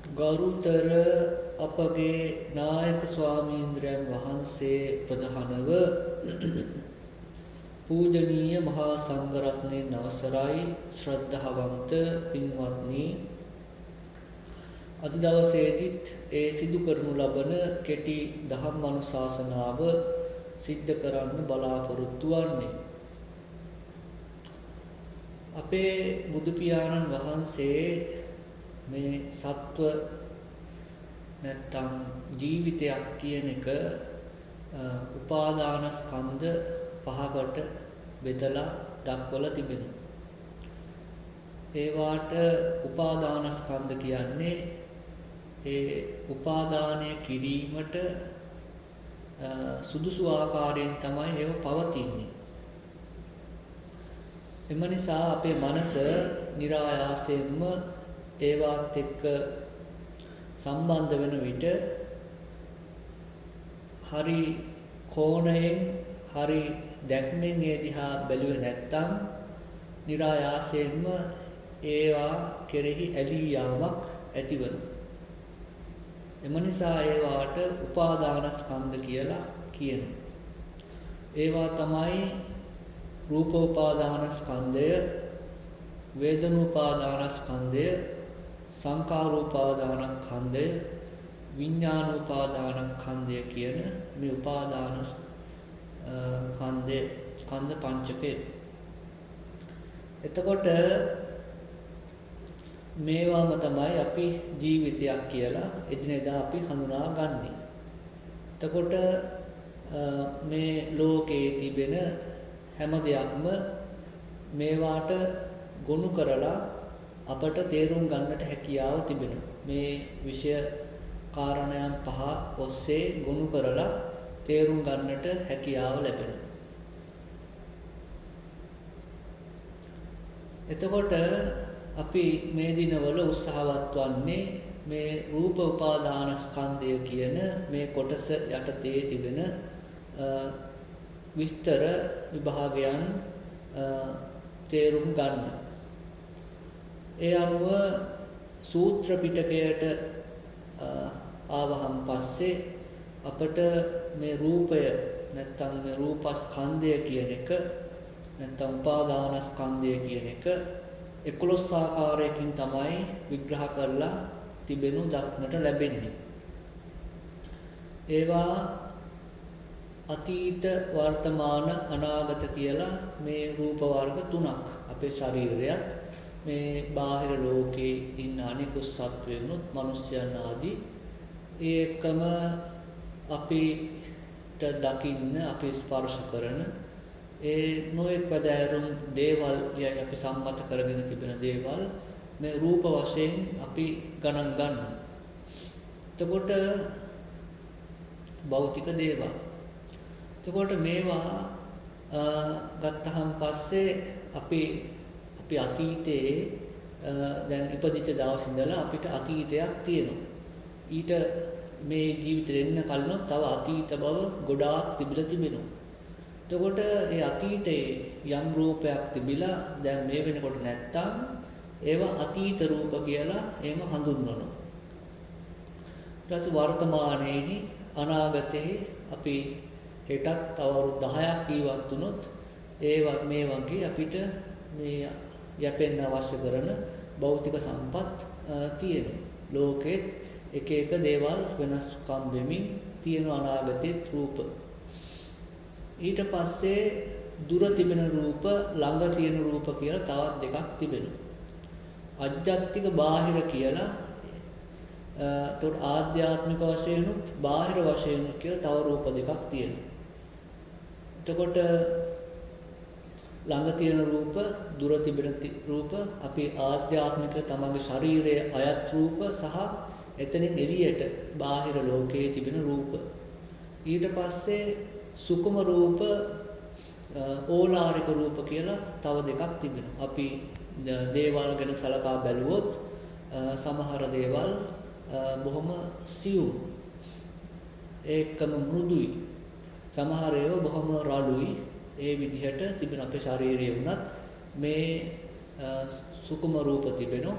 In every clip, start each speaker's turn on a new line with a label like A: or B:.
A: ගරුතර අපගේ නායක ස්වාමීන්ද්‍රයන් වහන්සේ ප්‍රධානව පූජනීය මහා සංඝරත්නයන් අවසරයි ශ්‍රද්ධාවන්ත පින්වත්නි, අද දවසේදීත් ඒ සිදු කරනු ලබන කෙටි දහම් අනුශාසනාව සිද්ධ කරන්න බලාපොරොත්තු වන්නේ. අපේ බුදු පියාණන් වහන්සේ මේ සත්ව නැත්තම් ජීවිතයක් කියන එක උපාදානස්කන්ධ පහකට බෙදලා දක්වලා තිබෙනවා. ඒවාට උපාදානස්කන්ධ කියන්නේ ඒ උපාදානය කිරීමට සුදුසු ආකාරයෙන් තමයි ඒව පවතින්නේ. එම නිසා අපේ මනස નિરાයාසයෙන්ම ඒවත් එක්ක සම්බන්ධ වෙන විට හරි කෝණයෙන් හරි දැක්මෙන් ඒ දිහා බැලුවේ නැත්තම් નિરાයාසයෙන්ම ඒවා කෙරෙහි ඇලී යාමක් ඇතිවනවා. එම නිසා ඒවාට උපාදානස්කන්ධ කියලා කියනවා. ඒවා තමයි රූප උපාදානස්කන්ධය, වේදනෝපාදානස්කන්ධය, සංඛාරෝපාදානස්කන්ධය, විඥානෝපාදානස්කන්ධය කියන මේ උපාදානස්කන්ධය ස්කන්ධ පංචකය. එතකොට මේවාම තමයි අපි ජීවිතයක් කියලා එදිනෙදා අපි හඳුනාගන්නේ. එතකොට මේ ලෝකයේ තිබෙන හැම දෙයක්ම මේවාට ගොනු කරලා අපට තේරුම් ගන්නට හැකියාව තිබෙනවා. මේ විෂය කාරණයන් පහ ඔස්සේ ගොනු කරලා තේරුම් ගන්නට හැකියාව ලැබෙනවා. එතකොට අපි මේ දිනවල උත්සාහවත් වන්නේ මේ රූප උපාදානස්කන්ධය කියන මේ කොටස යටතේ තිබෙන විස්තර විභාගයන් තේරුම් ගන්න. ඒ අනුව සූත්‍ර පිටකයට ආවහම් පස්සේ අපට මේ රූපය නැත්තම් මේ රූපස්කන්ධය කියන එක නැත්තම් උපාදානස්කන්ධය කියන එක 11 ආකාරයකින් තමයි විග්‍රහ කරලා තිබෙනු දක්නට ලැබෙන්නේ. ඒවා අතීත, වර්තමාන, අනාගත කියලා මේ රූප වර්ග තුනක්. අපේ ශරීරයත් මේ බාහිර ලෝකේ ඉන්න අනිකුත් සත්වයන්ුත් මිනිස්යන් ආදී ඒ එක්කම අපිට දකින්න, අපි ස්පර්ශ කරන ඒ නොයෙක් පදෑරුම් දේවල් අපි සම්මත කරගෙන තිබෙන දේවල් මේ රූප වශයෙන් අපි ගණන් ගන්නවා. එතකොට භෞතික දේවල්. එතකොට මේවා ගත්තහන් පස්සේ අපි අතීතයේ දැන් ඉපදිච්ච දවස් ඉඳලා අපිට අතීතයක් තියෙනවා. ඊට මේ ජීවිතේ එන්න කලින් තව අතීත බව ගොඩාක් තිබිලා තිබෙනවා. එතකොට ඒ අතීතයේ යම් රූපයක් තිබිලා දැන් මේ වෙනකොට නැත්තම් ඒවා අතීත රූප කියලා එහෙම හඳුන්වනවා. ඊට පස්සේ වර්තමානයේහි අනාගතයේ අපි හෙටත් තව අවුරුදු 10ක් ජීවත් වුණොත් මේ වගේ අපිට මේ යැපෙන්න අවශ්‍ය කරන භෞතික සම්පත් තියෙනවා. ලෝකෙත් එක එක දේවල් වෙනස්කම් වෙමින් තියෙන අනාගතයේ රූප. ඊට පස්සේ දුර තිබෙන රූප, ළඟ තියෙන රූප කියලා තවත් දෙකක් තිබෙනවා. අජ්ජත්තික බාහිර කියලා එතකොට ආධ්‍යාත්මික වශයෙන්ුත් බාහිර වශයෙන්ුත් කියලා තව රූප දෙකක් තියෙනවා. එතකොට ළඟ තියෙන රූප, දුර තිබෙන රූප, අපි ආධ්‍යාත්මික තමන්ගේ ශරීරයේ අයත් රූප සහ එතනින් එළියට බාහිර ලෝකයේ තිබෙන රූප. ඊට පස්සේ සුකුම රූප, ඕලාරික රූප කියලා තව දෙකක් තිබෙනවා. අපි දේවල් ගැන සලකා බැලුවොත් සමහර දේවල් බොහොම සියුම්, ඒකම මෘදුයි. සමහර ඒවා බොහොම රළුයි. ඒ විදිහට තිබෙන අපේ ශරීරයේ වුණත් මේ සුකුම රූප තිබෙනවා.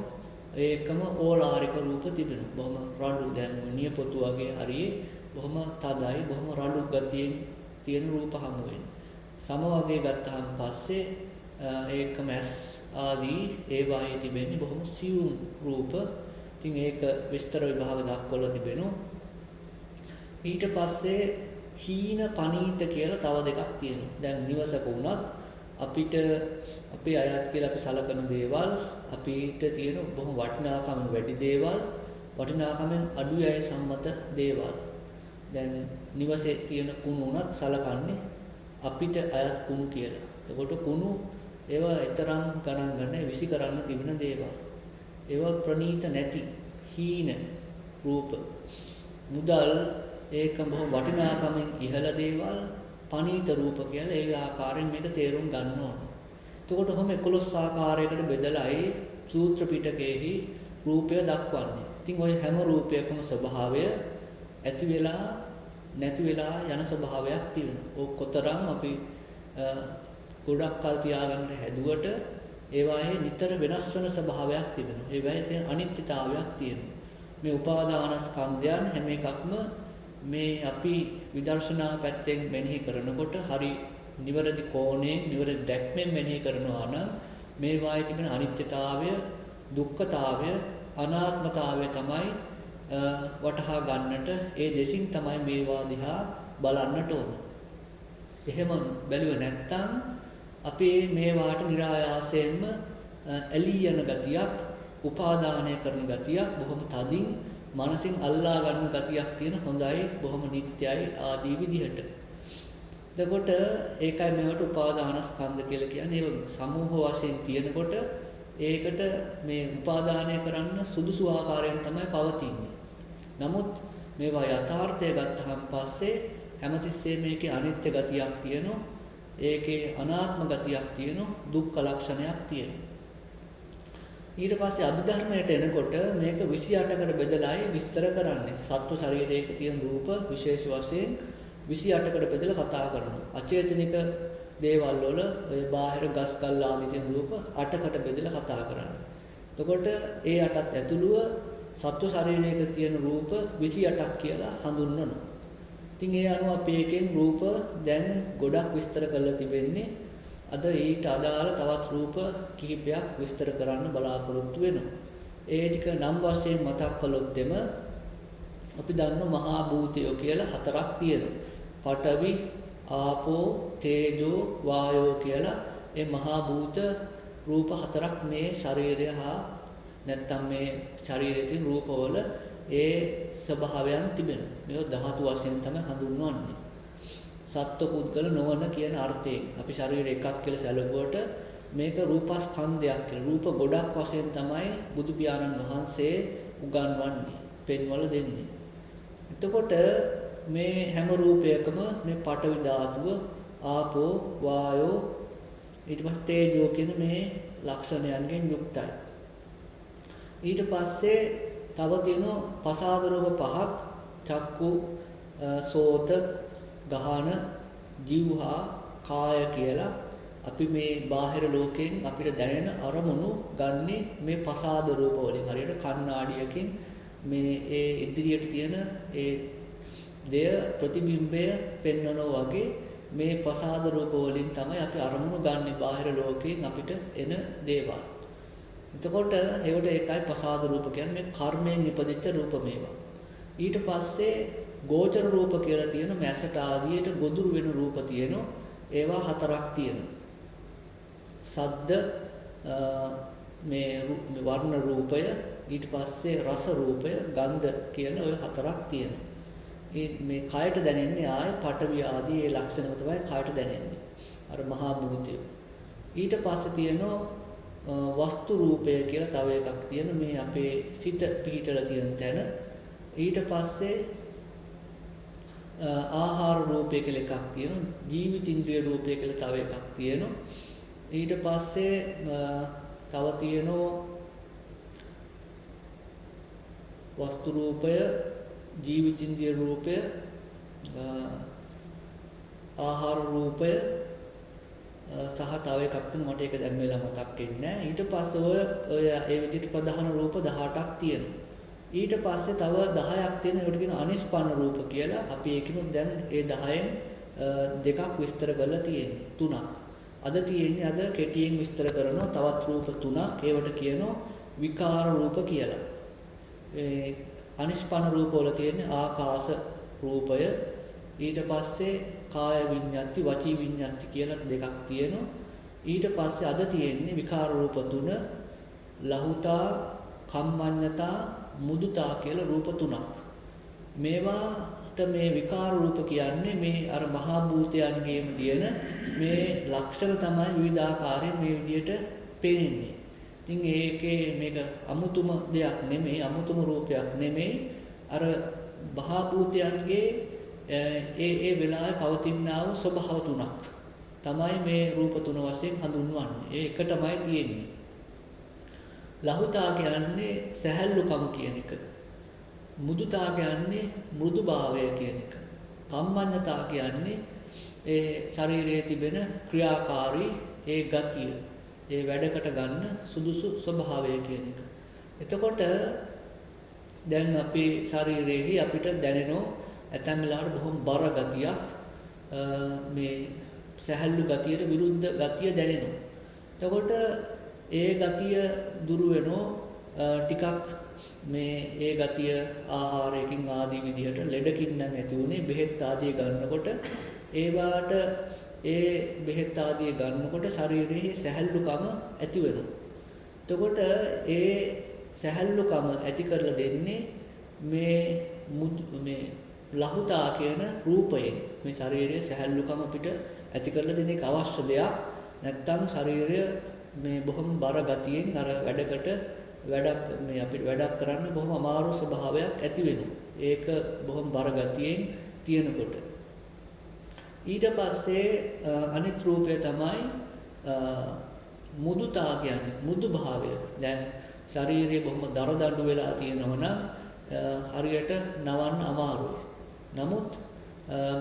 A: ඒකම ඕලාරික රූප තිබෙනවා. බොහොම රළු දැන් නියපොතු වගේ හරියේ බොහොම තදයි, බොහොම රළු ගතියෙන් තියෙන රූප හමු වෙනවා. සම වගේ ගත්තහම පස්සේ ඒකම ඇස් ආදී ඒවායේ තිබෙන්නේ බොහොම සියුම් රූප. ඉතින් ඒක විස්තර විභාග දක්වලා තිබෙනවා. ඊට පස්සේ හීන පනීත කියලා තව දෙකක් තියෙනවා. දැන් නිවසක වුණත් අපිට අපේ අයත් කියලා අපි සලකන දේවල් අපිට තියෙන බොහොම වටිනාකම් වැඩි දේවල්, වටිනාකමෙන් අඩු අය සම්මත දේවල්. දැන් නිවසේ තියෙන කුණු උනත් සලකන්නේ අපිට අයත් කුණු කියලා. එතකොට කුණු ඒවා ඊතරම් ගණන් ගන්න විසි කරන්න තිබෙන දේවල්. ඒවා ප්‍රනීත නැති හීන රූප. මුදල් ඒක බොහොම වටිනාකමෙන් ඉහළ දේවල්, පනීත රූප කියලා ඒ ආකාරයෙන් මේක තේරුම් ගන්න ඕනේ. එතකොට ඔහොම 11 ආකාරයකට බෙදලායි සූත්‍ර පිටකයේහි රූපය දක්වන්නේ. ඉතින් ওই හැම රූපයකම ස්වභාවය ඇති වෙලා නැති වෙලා යන ස්වභාවයක් තියෙනවා. ඕක කොතරම් අපි ගොඩක් කල් තියාගන්න හැදුවට ඒවායේ නිතර වෙනස් වෙන ස්වභාවයක් තිබෙනවා. ඒවායේ තියෙන අනිත්‍යතාවයක් තියෙනවා. මේ උපාදානස්කන්ධයන් හැම එකක්ම මේ අපි විදර්ශනා පැත්තෙන් මෙනෙහි කරනකොට හරි නිවැරදි කෝණයෙන් නිවැරදි දැක්මෙන් මෙනෙහි කරනවා නම් මේ වායේ තිබෙන අනිත්‍යතාවය, දුක්ඛතාවය, අනාත්මතාවය තමයි වටහා ගන්නට ඒ දෙසින් තමයි මේවා දිහා බලන්නට ඕන. එහෙම බැලුවේ නැත්නම් අපි මේවාට નિરાයාසයෙන්ම ඇලී යන ගතියක්, උපාදානය කරන ගතියක්, බොහොම තදින් මනසින් අල්ලා ගන්න ගතියක් තියෙන හොඳයි, බොහොම නිත්‍යයි ආදී විදිහට. එතකොට ඒකයි මේවට උපාදානස්කන්ධ කියලා කියන්නේ. ඒ සමූහ වශයෙන් තියෙනකොට ඒකට මේ උපාදානය කරන්න සුදුසු ආකාරයෙන් තමයි පවතින්නේ. නමුත් මේවා යථාර්ථය ගත්තහම පස්සේ හැමතිස්සෙම මේකේ අනිත්‍ය ගතියක් තියෙනවා. ඒකේ අනාත්ම ගතියක් තියෙනවා, දුක්ඛ ලක්ෂණයක් තියෙනවා. ඊට පස්සේ අභිධර්මයට එනකොට මේක 28කට බෙදලායි විස්තර කරන්නේ. සත්ව ශරීරයක තියෙන රූප විශේෂ වශයෙන් 28කට බෙදලා කතා කරනවා. අචේතනික දේවල් වල ඔය බාහිර ගස් කල් ආදී තියෙන රූප 8කට බෙදලා කතා කරන්නේ. එතකොට ඒ 8ත් ඇතුළුව සත්ව ශරීරයක තියෙන රූප 28ක් කියලා හඳුන්වනවා. ඉතින් ඒ අනුව අපි එකෙන් රූප දැන් ගොඩක් විස්තර කරලා තිබෙන්නේ. අද ඊට අදාළ තවත් රූප කිහිපයක් විස්තර කරන්න බලාපොරොත්තු වෙනවා. ඒ ටික නම් වශයෙන් මතක් කළොත් එම අපි දන්න මහා භූතයෝ කියලා 4ක් තියෙනවා. පඨවි, ආපෝ, තේජෝ, වායෝ කියලා ඒ මහා භූත රූප 4ක් මේ ශරීරය හා නැත්තම් මේ ශරීරයේ තියෙන රූපවල ඒ ස්වභාවයන් තිබෙනවා. මේව ධාතු වශයෙන් තමයි හඳුන්වන්නේ. සත්ව පුද්ගල නොවන කියන අර්ථයෙන් අපි ශරීරය එකක් කියලා සැලකුවට මේක රූපස්කන්ධයක් කියලා. රූප ගොඩක් වශයෙන් තමයි බුදු පියාණන් වහන්සේ උගන්වන්නේ, පෙන්වල දෙන්නේ. එතකොට මේ හැම රූපයකම මේ පඨවි ධාතුව, ආපෝ, වායෝ, ඊට පස්සේ තේජෝ කියන මේ ලක්ෂණයන්ගෙන් යුක්තයි. ඊට පස්සේ තව තියෙනවා පසාද රූප පහක්. චක්කු, සෝත, ගහන, ජීවහා, කාය කියලා අපි මේ බාහිර ලෝකයෙන් අපිට දැනෙන අරමුණු ගන්නෙ මේ පසාද රූප වලින්. හරියට කණ්ණාඩියකින් මේ ඒ ඉදිරියට තියෙන ඒ දෙය ප්‍රතිබිම්බය පෙන්වනවා වගේ මේ පසාද රූප වලින් තමයි අපි අරමුණු ගන්නෙ බාහිර ලෝකයෙන් අපිට එන දේවල්. එතකොට ඒවට ඒකයි පසාද රූප කියන්නේ මේ කර්මයෙන් ඉපදිච්ච රූප මේවා. ඊට පස්සේ ගෝචර රූප කියලා තියෙන මැසට ආදියට ගොදුරු වෙන රූප තියෙනවා. ඒවා 4ක් තියෙනවා. සද්ද, මේ වර්ණ රූපය, ඊට පස්සේ රස රූපය, ගන්ධ කියන ওই 4ක් තියෙනවා. මේ කයට දැනෙන්නේ ආයේ පඨවි ආදී ඒ ලක්ෂණ තමයි කයට දැනෙන්නේ. අර මහා භූතය. ඊට පස්සේ තියෙනවා වස්තු රූපය කියලා තව එකක් තියෙන මේ අපේ සිත පිහිටලා තියෙන තැන. ඊට පස්සේ ආහාර රූපය කියලා එකක් තියෙනවා. ජීවිතින්ද්‍රිය රූපය කියලා තව එකක් තියෙනවා. ඊට පස්සේ තව තියෙනවා වස්තු රූපය, ජීවිතින්ද්‍රිය රූපය, ආහාර රූපය, සහ තව එකක් තියෙනවා මට ඒක දැන් වෙලා මතක් වෙන්නේ නැහැ. ඊට පස්සේ ඔය ඒ විදිහට ප්‍රධාන රූප 18ක් තියෙනවා. ඊට පස්සේ තව 10ක් තියෙනවා. ඒකට කියන අනිෂ්පන්න රූප කියලා. අපි ඒකිනුත් දැන් ඒ 10න් දෙකක් විස්තර කරලා තියෙන්නේ. 3ක්. අද තියෙන්නේ අද කෙටියෙන් විස්තර කරනවා තවත් රූප 3ක්. ඒවට කියනවා විකාර රූප කියලා. ඒ අනිෂ්පන්න රූප වල තියෙන්නේ ආකාශ රූපය. ඊට පස්සේ කාය විඤ්ඤාති වචී විඤ්ඤාති කියලා දෙකක් තියෙනවා. ඊට පස්සේ අද තියෙන්නේ විකාර රූප 3 ලහුතා කම්මඤ්ඤතා මුදුතා කියලා රූප 3ක්. මේවාට මේ විකාර රූප කියන්නේ මේ අර මහා භූතයන්ගේම තියෙන මේ ලක්ෂණ තමයි විවිධාකාරයෙන් මේ විදියට පේන්නේ. ඉතින් ඒකේ මේක අමුතුම දෙයක් නෙමෙයි අමුතුම රූපයක් නෙමෙයි අර මහා භූතයන්ගේ ඒ වෙලාවේ පවතිනා වූ ස්වභාව තුනක් තමයි මේ රූප තුන වශයෙන් හඳුන්වන්නේ. ඒ එක තමයි තියෙන්නේ. ලහුතා කියන්නේ සැහැල්ලුකම කියන එක. මුදුතා කියන්නේ මෘදුභාවය කියන එක. කම්මඤ්ඤතා කියන්නේ ඒ ශරීරයේ තිබෙන ක්‍රියාකාරී ඒ ගතිය. ඒ වැඩකට ගන්න සුදුසු ස්වභාවය කියන එක. එතකොට දැන් අපේ ශරීරයේ අපිට දැනෙනවා ඇතැම් වෙලාවට බොහොම බර ගතියක් මේ සැහැල්ලු ගතියට විරුද්ධ ගතිය දැනෙනවා. එතකොට ඒ ගතිය දුරු වෙනෝ ටිකක් මේ ඒ ගතිය ආහාරයකින් ආදී විදිහට ලෙඩකින් නම් ඇති උනේ බෙහෙත් ආදී ගන්නකොට ඒවාට ඒ බෙහෙත් ආදී ගන්නකොට ශරීරයේ සැහැල්ලුකම ඇති වෙනවා. එතකොට ඒ සැහැල්ලුකම ඇති කරලා දෙන්නේ මේ ලහුතා කියන රූපයෙන්. මේ ශරීරයේ සැහැල්ලුකම අපිට ඇති කරලා දෙන එක අවශ්‍ය දෙයක්. නැත්තම් ශරීරය මේ බොහොම බර ගතියෙන් අර වැඩක් මේ අපිට වැඩක් කරන්න බොහොම අමාරු ස්වභාවයක් ඇති වෙනවා. ඒක බොහොම බර ගතියෙන් තියෙනකොට. ඊට පස්සේ අනිත් රූපය තමයි මුදුතා කියන්නේ මුදු භාවය. දැන් ශරීරය බොහොම දරදඬු වෙලා තියෙනවා නම් හරියට නවන්න අමාරුයි. නමුත්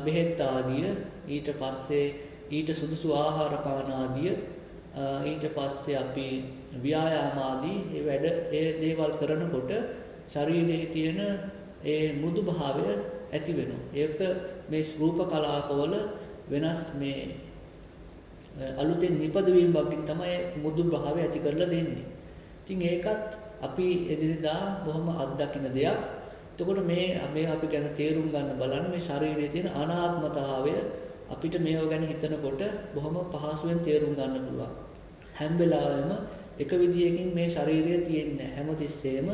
A: බෙහෙත් ආදිය ඊට පස්සේ ඊට සුදුසු ආහාර පාන ආදිය ඊට පස්සේ අපි ව්‍යායාම ආදී ඒ දේවල් කරනකොට ශරීරයේ තියෙන ඒ මෘදු භාවය ඇති වෙනවා. ඒක මේ රූප කලාපවල වෙනස් මේ අලුතෙන් නිපදවීම වගේ තමයි මෘදු භාවය ඇති කරලා දෙන්නේ. ඉතින් ඒකත් අපි එදිනෙදා බොහොම අත්දකින දෙයක්. එතකොට මේ අපි ගැන තේරුම් ගන්න බලන්න මේ ශරීරයේ තියෙන අනාත්මතාවය අපිට මේව ගැන හිතනකොට බොහොම පහසුවෙන් තේරුම් ගන්න පුළුවන්. හැම වෙලාවෙම එක විදියකින් මේ ශරීරය තියෙන්නේ හැමතිස්සෙම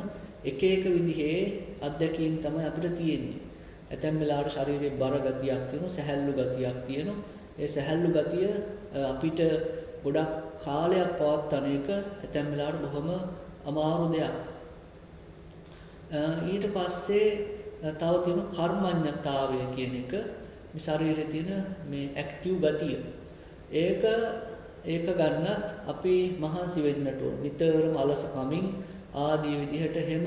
A: එක විදිහේ අත්දැකීම් තමයි අපිට තියෙන්නේ. ඇතැම් වෙලාවට ශරීරයේ බර ගතියක් තියෙනවා, සැහැල්ලු ගතියක් තියෙනවා. ඒ සැහැල්ලු ගතිය අපිට ගොඩක් කාලයක් පවත්වන එක ඇතැම් වෙලාවට බොහොම අමාරු දෙයක්. ඊට පස්සේ තව තියෙන කර්මඤ්ඤතාවය කියන එක මේ ශරීරයේ තියෙන මේ ඇක්ටිව් ගතිය. ඒක ගන්නත් අපි මහන්සි වෙන්නට ඕන. නිතරම අලසකමින් ආදී විදිහට හැම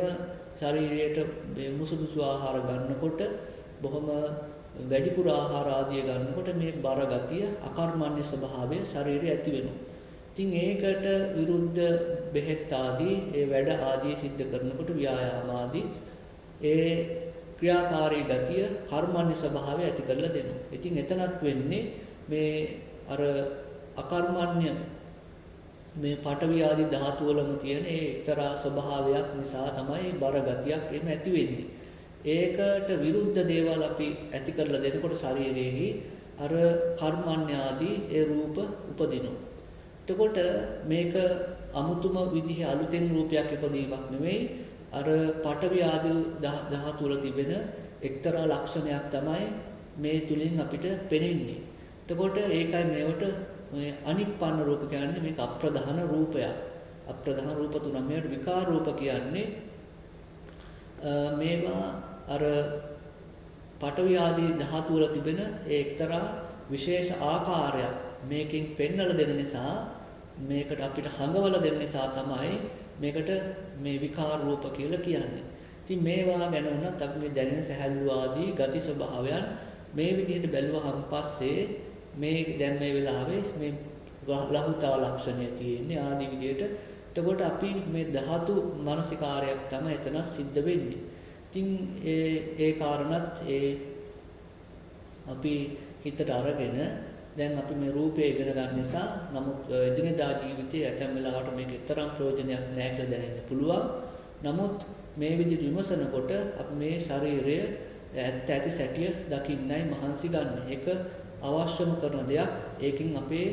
A: ශරීරයට මුසුදුසු ආහාර ගන්නකොට බොහොම වැඩිපුර ආහාර ආදිය ගන්නකොට මේ බර ගතිය අකර්මණ්‍ය ස්වභාවය ශරීරයේ ඇති වෙනවා. ඉතින් ඒකට විරුද්ධ බෙහෙත් ආදී ඒ වැඩ ආදී සිද්ධ කරනකොට ව්‍යායාම ආදී ඒ ක්‍රියාකාරී ගතිය කර්මණ්‍ය ස්වභාවය ඇති කරලා දෙනවා. ඉතින් එතනත් වෙන්නේ මේ අර අකර්මණ්‍ය මේ පඨවි ආදී ධාතු වලම තියෙන ඒ එක්තරා ස්වභාවයක් නිසා තමයි බර ගතියක් එහෙම ඇති වෙන්නේ. ඒකට විරුද්ධ දේවල් අපි ඇති කරලා දෙනකොට ශරීරයේහි අර කර්මණ්‍ය ආදී ඒ රූප උපදිනවා. එතකොට මේක අමුතුම විදිහේ අලුතෙන් රූපයක් ඉපදීමක් නෙවෙයි. අර පඨවි ආදී ධාතු වල තිබෙන එක්තරා ලක්ෂණයක් තමයි මේ තුලින් අපිට පෙනෙන්නේ. එතකොට ඒකයි මේවට මේ අනිප්පන්න රූප කියන්නේ මේක අප්‍රධාන රූපයක්. අප්‍රධාන රූප තුන මේවට විකාර රූප කියන්නේ මේවා අර පඨවි ආදී ධාතු වල තිබෙන ඒ එක්තරා විශේෂ ආකාරයක් මේකෙන් පෙන්වලා දෙන නිසා මේකට අපිට හඟවලා දෙන නිසා තමයි මේකට මේ විකාර රූප කියලා කියන්නේ. ඉතින් මේවා ගැන උනත් අපි මේ දැනෙන සැහැල්ලු ආදී ගති ස්වභාවයන් මේ විදිහට බැලුවහම පස්සේ මේ දැන් මේ වෙලාවේ මේ ලහුතා ලක්ෂණය තියෙන්නේ ආදී විදිහට. එතකොට අපි මේ ධාතු මානසිකාරයක් තමයි එතන සිද්ධ වෙන්නේ. ඉතින් ඒ කාරණත් අපි හිතට අරගෙන දැන් අපි මේ රූපය ඉගෙන ගන්න නිසා නමුත් එදිනෙදා ජීවිතයේ ඇතැම් වෙලාවට මේක තරම් ප්‍රයෝජනයක් නැහැ කියලා දැනෙන්න පුළුවන්. නමුත් මේ විදිහට විමසනකොට අපි මේ ශරීරය ඇත්ත ඇති සැටිය දකින්නයි මහන්සි ගන්න. ඒක අවශ්‍යම කරන දෙයක්. ඒකෙන් අපේ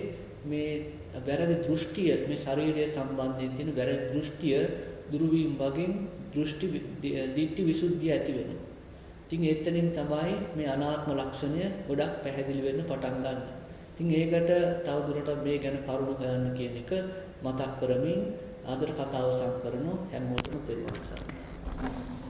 A: මේ වැරදි දෘෂ්ටිය මේ ශරීරය සම්බන්ධයෙන් තියෙන වැරදි දෘෂ්ටිය දුරු වීම වගේ දිට්ඨි විසුද්ධිය ඇති වෙනවා. ඉතින් එතනින් තමයි මේ අනාත්ම ලක්ෂණය ගොඩක් පැහැදිලි වෙන්න පටන් ගන්න. ඉතින් ඒකට තවදුරටත් මේ ගැන කරුණු හොයන්න කියන එක මතක් කරමින් අදට කතාව සම් කරනවා. හැමෝටම තෙරුවන් සරණයි.